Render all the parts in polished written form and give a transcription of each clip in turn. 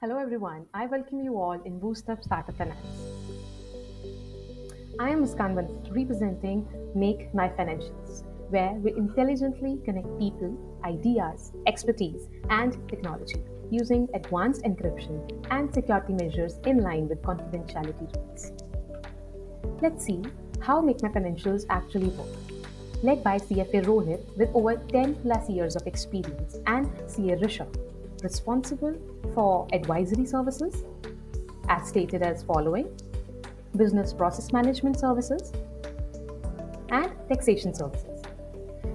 Hello everyone, I welcome you all in Boost Up Startup Finance. I am Muskan Bansal, representing Make My Financials, where we intelligently connect people, ideas, expertise, and technology using advanced encryption and security measures in line with confidentiality rules. Let's see how Make My Financials actually work. Led by CFA Rohit with over 10 plus years of experience and CA Rishabh, responsible for advisory services, as stated as following: business process management services and taxation services.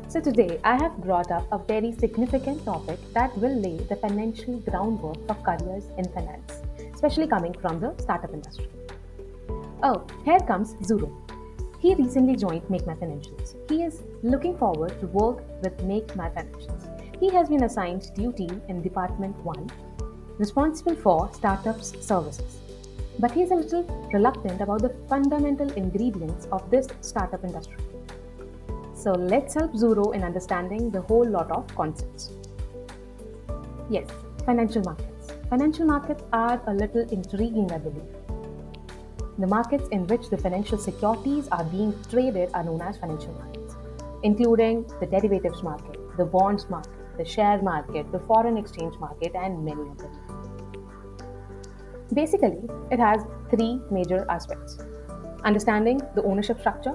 So today I have brought up a very significant topic that will lay the financial groundwork for careers in finance, especially coming from the startup industry. Oh, here comes Zuro. He recently joined Make My Financials. He is looking forward to work with Make My Financials. He has been assigned duty in Department 1, responsible for startups services. But he is a little reluctant about the fundamental ingredients of this startup industry. So let's help Zuro in understanding the whole lot of concepts. Yes, financial markets. Financial markets are a little intriguing, I believe. The markets in which the financial securities are being traded are known as financial markets, including the derivatives market, the bonds market, the share market, the foreign exchange market, and many others. Basically, it has three major aspects: understanding the ownership structure,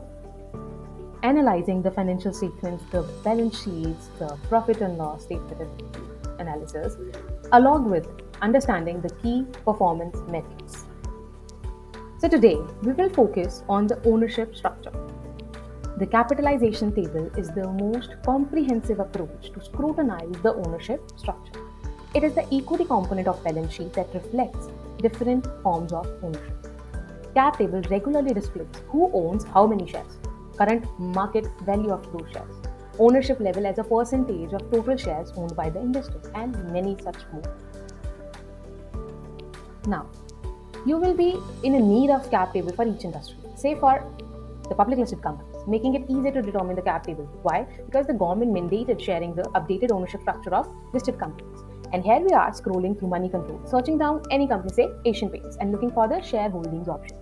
analyzing the financial statements, the balance sheets, the profit and loss statement analysis, along with understanding the key performance metrics. So today, we will focus on the ownership structure. The capitalization table is the most comprehensive approach to scrutinize the ownership structure. It is the equity component of balance sheet that reflects different forms of ownership. Cap table regularly displays who owns how many shares, current market value of those shares, ownership level as a percentage of total shares owned by the investor, and many such more. Now, you will be in a need of cap table for each industry. Say for the public listed companies, making it easier to determine the cap table. Why? Because the government mandated sharing the updated ownership structure of listed companies. And here we are scrolling through Money Control, searching down any company, say Asian Paints, and looking for the shareholdings option.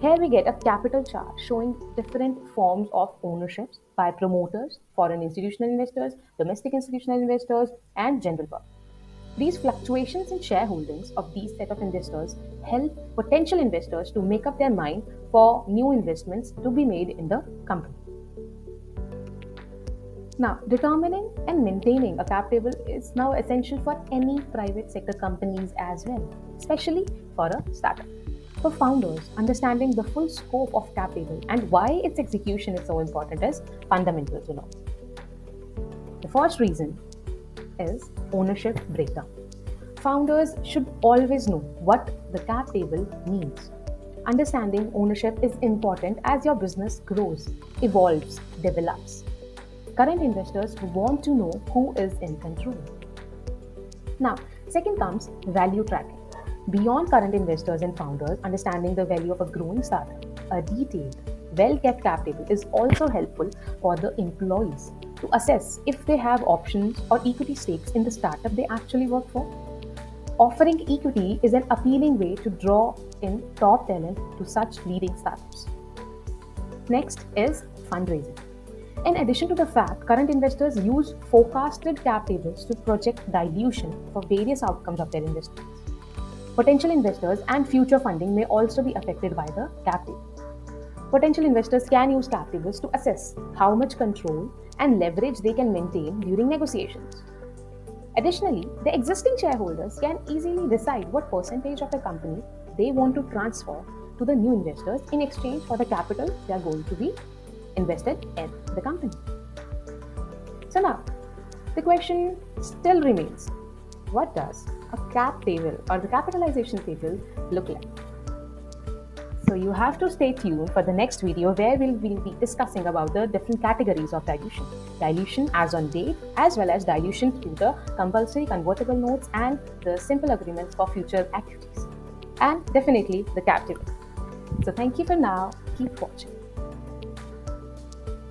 Here we get a capital chart showing different forms of ownerships by promoters, foreign institutional investors, domestic institutional investors, and general public. These fluctuations in shareholdings of these set of investors help potential investors to make up their mind for new investments to be made in the company. Now, determining and maintaining a cap table is now essential for any private sector companies as well, especially for a startup. For founders, understanding the full scope of cap table and why its execution is so important is fundamental to know. The first reason is ownership breakdown. Founders should always know what the cap table means. Understanding ownership is important as your business grows, evolves, develops. Current investors want to know who is in control. Now, second comes value tracking. Beyond current investors and founders, understanding the value of a growing startup, a detailed, well-kept cap table is also helpful for the employees to assess if they have options or equity stakes in the startup they actually work for. Offering equity is an appealing way to draw in top talent to such leading startups. Next is fundraising. In addition to the fact, current investors use forecasted cap tables to project dilution for various outcomes of their investments. Potential investors and future funding may also be affected by the cap table. Potential investors can use cap tables to assess how much control and leverage they can maintain during negotiations. Additionally, the existing shareholders can easily decide what percentage of the company they want to transfer to the new investors in exchange for the capital they are going to be invested in the company. So now, the question still remains: what does a cap table or the capitalization table look like? So you have to stay tuned for the next video where we'll be discussing about the different categories of dilution. Dilution as on date, as well as dilution through the compulsory convertible notes and the simple agreements for future equities. And definitely the cap table. So thank you for now. Keep watching.